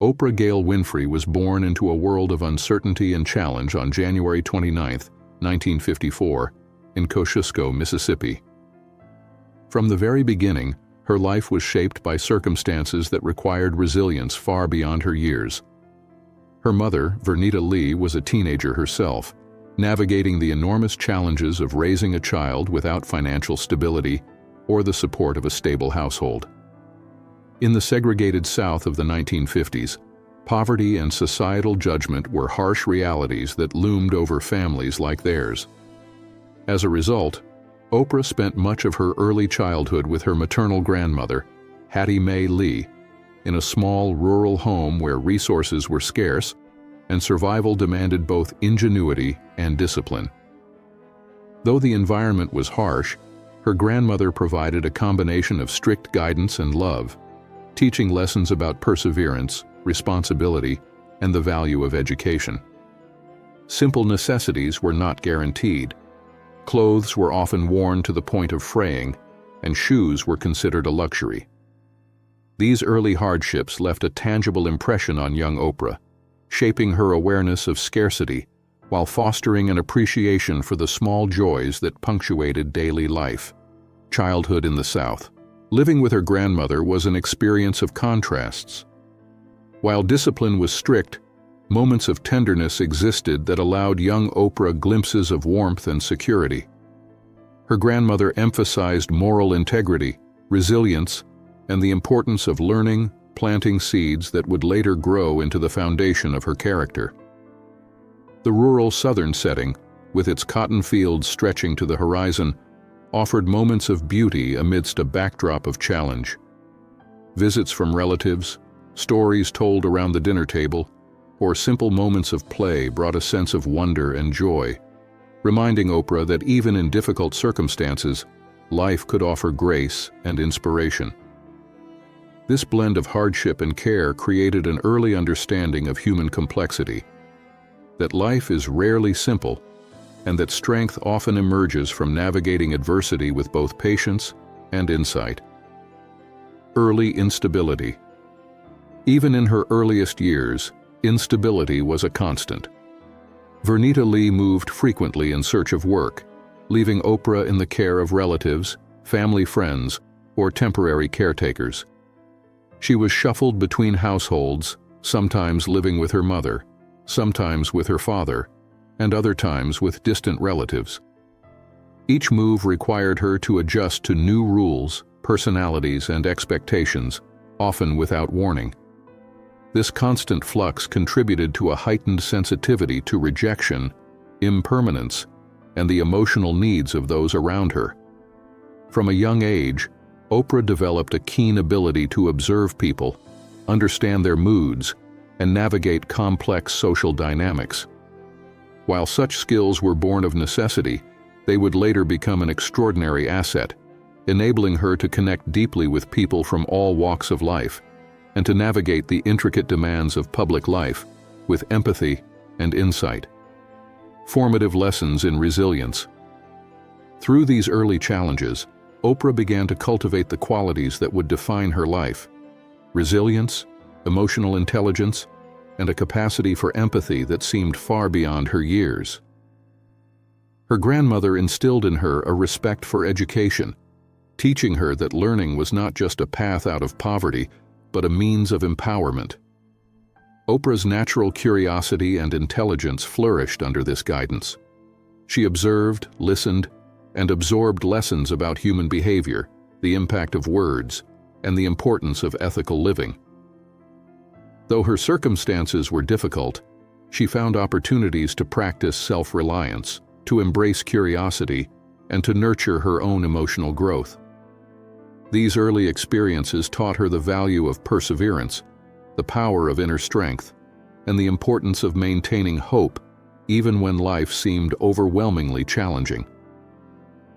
Oprah Gail Winfrey was born into a world of uncertainty and challenge on January 29, 1954, in Kosciuszko, Mississippi. From the very beginning, her life was shaped by circumstances that required resilience far beyond her years. Her mother, Vernita Lee, was a teenager herself, navigating the enormous challenges of raising a child without financial stability or the support of a stable household. In the segregated South of the 1950s, poverty and societal judgment were harsh realities that loomed over families like theirs. As a result, Oprah spent much of her early childhood with her maternal grandmother, Hattie Mae Lee, in a small rural home where resources were scarce and survival demanded both ingenuity and discipline. Though the environment was harsh, her grandmother provided a combination of strict guidance and love, teaching lessons about perseverance, responsibility, and the value of education. Simple necessities were not guaranteed. Clothes were often worn to the point of fraying, and shoes were considered a luxury. These early hardships left a tangible impression on young Oprah, shaping her awareness of scarcity while fostering an appreciation for the small joys that punctuated daily life. Childhood in the South. Living with her grandmother was an experience of contrasts. While discipline was strict, moments of tenderness existed that allowed young Oprah glimpses of warmth and security. Her grandmother emphasized moral integrity, resilience, and the importance of learning, planting seeds that would later grow into the foundation of her character. The rural Southern setting, with its cotton fields stretching to the horizon, offered moments of beauty amidst a backdrop of challenge. Visits from relatives, stories told around the dinner table, or simple moments of play brought a sense of wonder and joy, reminding Oprah that even in difficult circumstances, life could offer grace and inspiration. This blend of hardship and care created an early understanding of human complexity, that life is rarely simple, and that strength often emerges from navigating adversity with both patience and insight. Early instability. Even in her earliest years, instability was a constant. Vernita Lee moved frequently in search of work, leaving Oprah in the care of relatives, family friends, or temporary caretakers. She was shuffled between households, sometimes living with her mother, sometimes with her father, and other times with distant relatives. Each move required her to adjust to new rules, personalities, and expectations, often without warning. This constant flux contributed to a heightened sensitivity to rejection, impermanence, and the emotional needs of those around her. From a young age, Oprah developed a keen ability to observe people, understand their moods, and navigate complex social dynamics. While such skills were born of necessity, they would later become an extraordinary asset, enabling her to connect deeply with people from all walks of life and to navigate the intricate demands of public life with empathy and insight. Formative lessons in resilience. Through these early challenges, Oprah began to cultivate the qualities that would define her life: resilience, emotional intelligence, and a capacity for empathy that seemed far beyond her years. Her grandmother instilled in her a respect for education, teaching her that learning was not just a path out of poverty, but a means of empowerment. Oprah's natural curiosity and intelligence flourished under this guidance. She observed, listened, and absorbed lessons about human behavior, the impact of words, and the importance of ethical living. Though her circumstances were difficult, she found opportunities to practice self-reliance, to embrace curiosity, and to nurture her own emotional growth. These early experiences taught her the value of perseverance, the power of inner strength, and the importance of maintaining hope even when life seemed overwhelmingly challenging.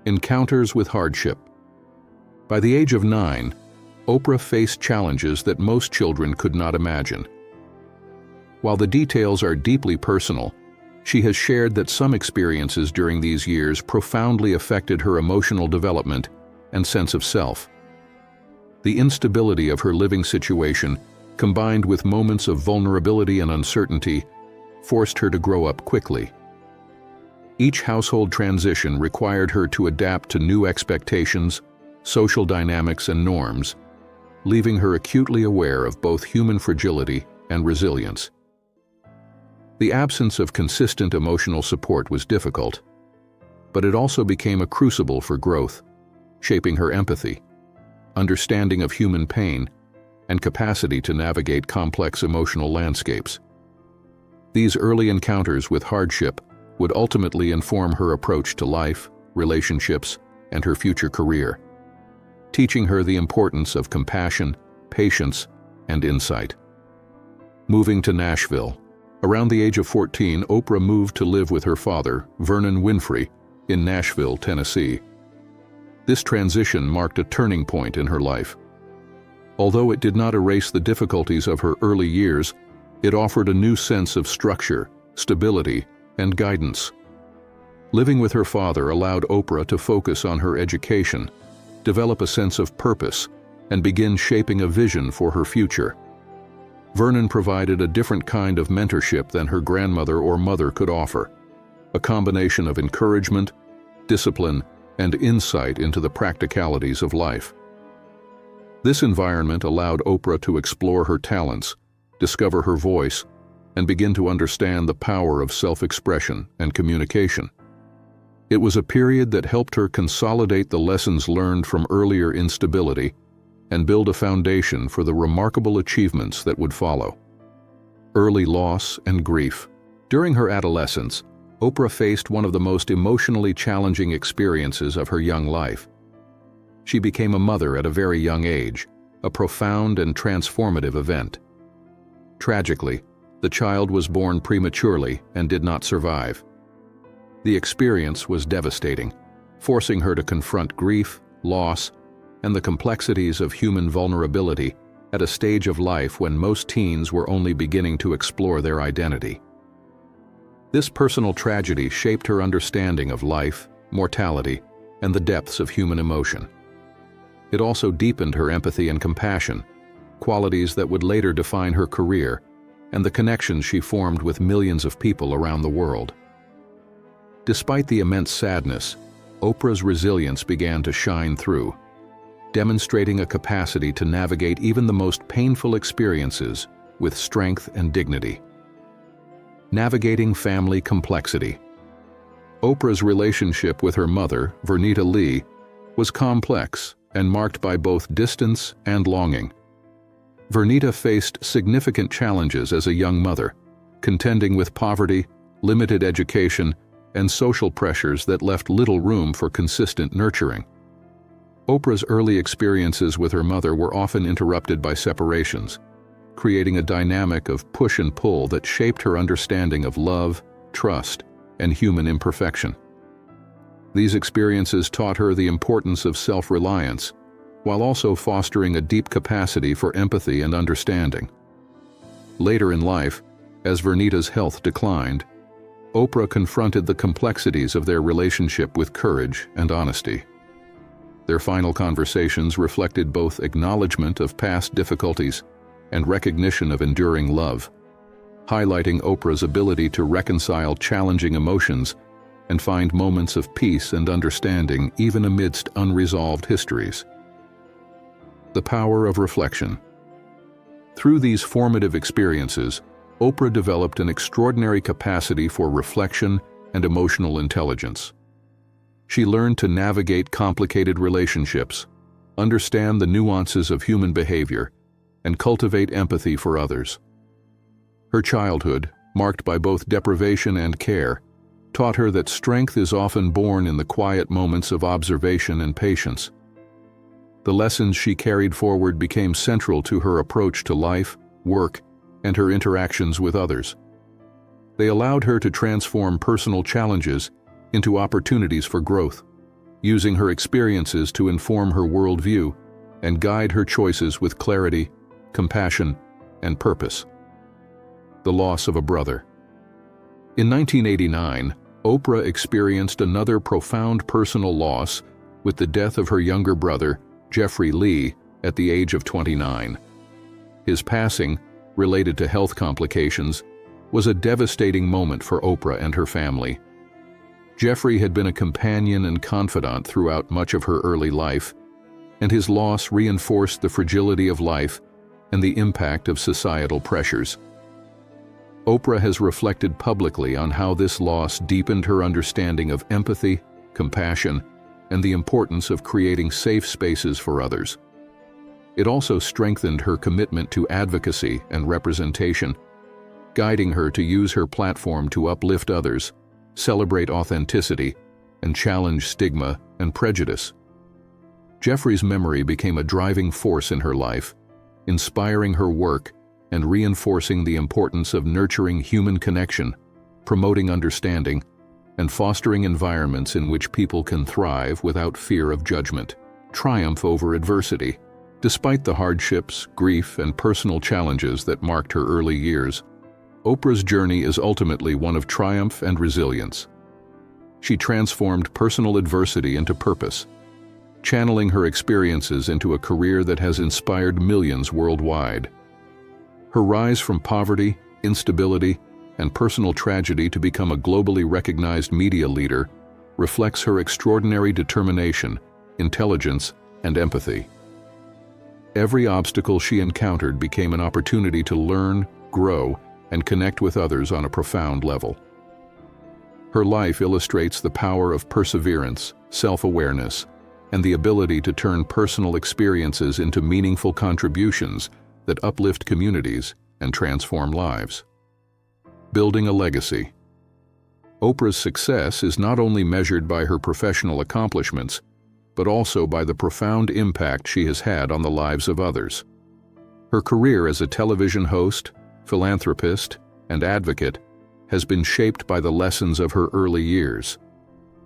Encounters with hardship. By the age of 9, Oprah faced challenges that most children could not imagine. While the details are deeply personal, she has shared that some experiences during these years profoundly affected her emotional development and sense of self. The instability of her living situation combined with moments of vulnerability and uncertainty, forced her to grow up quickly. Each household transition required her to adapt to new expectations, social dynamics, and norms, leaving her acutely aware of both human fragility and resilience. The absence of consistent emotional support was difficult, but it also became a crucible for growth, shaping her empathy, understanding of human pain, and capacity to navigate complex emotional landscapes. These early encounters with hardship would ultimately inform her approach to life, relationships, and her future career, teaching her the importance of compassion, patience, and insight. Moving to Nashville. Around the age of 14, Oprah moved to live with her father, Vernon Winfrey, in Nashville, Tennessee. This transition marked a turning point in her life. Although it did not erase the difficulties of her early years, it offered a new sense of structure, stability, and guidance. Living with her father allowed Oprah to focus on her education, develop a sense of purpose, and begin shaping a vision for her future. Vernon provided a different kind of mentorship than her grandmother or mother could offer, a combination of encouragement, discipline, and insight into the practicalities of life. This environment allowed Oprah to explore her talents, discover her voice, and begin to understand the power of self-expression and communication. It was a period that helped her consolidate the lessons learned from earlier instability and build a foundation for the remarkable achievements that would follow. Early loss and grief. During her adolescence, Oprah faced one of the most emotionally challenging experiences of her young life. She became a mother at a very young age, a profound and transformative event. Tragically, the child was born prematurely and did not survive. The experience was devastating, forcing her to confront grief, loss, and the complexities of human vulnerability at a stage of life when most teens were only beginning to explore their identity. This personal tragedy shaped her understanding of life, mortality, and the depths of human emotion. It also deepened her empathy and compassion, qualities that would later define her career and the connections she formed with millions of people around the world. Despite the immense sadness, Oprah's resilience began to shine through, demonstrating a capacity to navigate even the most painful experiences with strength and dignity. Navigating family complexity. Oprah's relationship with her mother, Vernita Lee, was complex and marked by both distance and longing. Vernita faced significant challenges as a young mother, contending with poverty, limited education, and social pressures that left little room for consistent nurturing. Oprah's early experiences with her mother were often interrupted by separations, creating a dynamic of push and pull that shaped her understanding of love, trust, and human imperfection. These experiences taught her the importance of self-reliance, while also fostering a deep capacity for empathy and understanding. Later in life, as Vernita's health declined, Oprah confronted the complexities of their relationship with courage and honesty. Their final conversations reflected both acknowledgement of past difficulties and recognition of enduring love, highlighting Oprah's ability to reconcile challenging emotions and find moments of peace and understanding even amidst unresolved histories. The power of reflection. Through these formative experiences, Oprah developed an extraordinary capacity for reflection and emotional intelligence. She learned to navigate complicated relationships, understand the nuances of human behavior, and cultivate empathy for others. Her childhood, marked by both deprivation and care, taught her that strength is often born in the quiet moments of observation and patience. The lessons she carried forward became central to her approach to life, work, and her interactions with others. They allowed her to transform personal challenges into opportunities for growth, using her experiences to inform her worldview and guide her choices with clarity, compassion, and purpose. The loss of a brother. In 1989, Oprah experienced another profound personal loss with the death of her younger brother, Jeffrey Lee, at the age of 29. His passing, related to health complications, was a devastating moment for Oprah and her family. Jeffrey had been a companion and confidant throughout much of her early life, and his loss reinforced the fragility of life and the impact of societal pressures. Oprah has reflected publicly on how this loss deepened her understanding of empathy, compassion, and the importance of creating safe spaces for others. It also strengthened her commitment to advocacy and representation, guiding her to use her platform to uplift others, celebrate authenticity, and challenge stigma and prejudice. Jeffrey's memory became a driving force in her life, inspiring her work and reinforcing the importance of nurturing human connection, promoting understanding, and fostering environments in which people can thrive without fear of judgment. Triumph over adversity. Despite the hardships, grief, and personal challenges that marked her early years, Oprah's journey is ultimately one of triumph and resilience. She transformed personal adversity into purpose, channeling her experiences into a career that has inspired millions worldwide. Her rise from poverty, instability, and personal tragedy to become a globally recognized media leader reflects her extraordinary determination, intelligence, and empathy. Every obstacle she encountered became an opportunity to learn, grow, and connect with others on a profound level. Her life illustrates the power of perseverance, self-awareness, and the ability to turn personal experiences into meaningful contributions that uplift communities and transform lives. Building a legacy. Oprah's success is not only measured by her professional accomplishments, but also by the profound impact she has had on the lives of others. Her career as a television host, philanthropist, and advocate has been shaped by the lessons of her early years: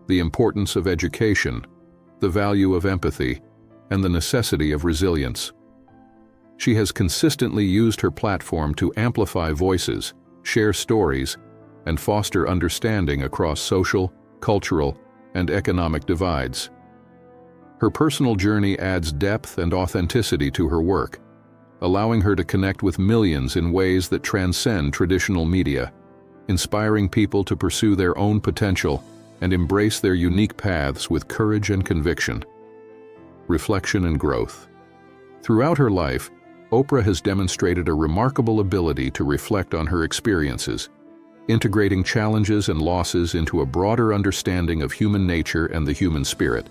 the importance of education, the value of empathy, and the necessity of resilience. She has consistently used her platform to amplify voices, share stories, and foster understanding across social, cultural, and economic divides. Her personal journey adds depth and authenticity to her work, allowing her to connect with millions in ways that transcend traditional media, inspiring people to pursue their own potential and embrace their unique paths with courage and conviction. Reflection and growth. Throughout her life, Oprah has demonstrated a remarkable ability to reflect on her experiences, integrating challenges and losses into a broader understanding of human nature and the human spirit.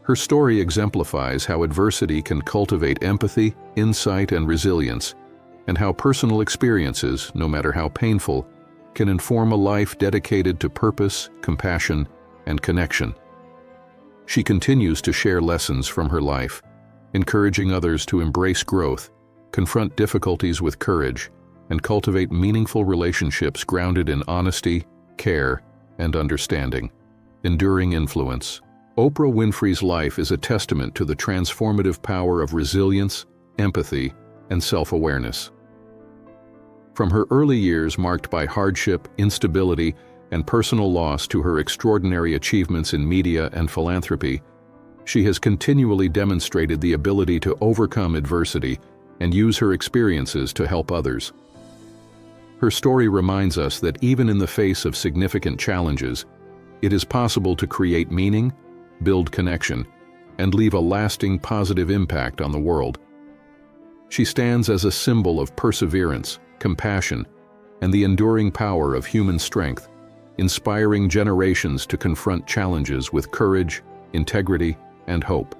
Her story exemplifies how adversity can cultivate empathy, insight, and resilience, and how personal experiences, no matter how painful, can inform a life dedicated to purpose, compassion, and connection. She continues to share lessons from her life, encouraging others to embrace growth, confront difficulties with courage, and cultivate meaningful relationships grounded in honesty, care, and understanding. Enduring influence. Oprah Winfrey's life is a testament to the transformative power of resilience, empathy, and self-awareness. From her early years marked by hardship, instability, and personal loss to her extraordinary achievements in media and philanthropy, she has continually demonstrated the ability to overcome adversity and use her experiences to help others. Her story reminds us that even in the face of significant challenges, it is possible to create meaning, build connection, and leave a lasting positive impact on the world. She stands as a symbol of perseverance, compassion, and the enduring power of human strength, inspiring generations to confront challenges with courage, integrity, and hope.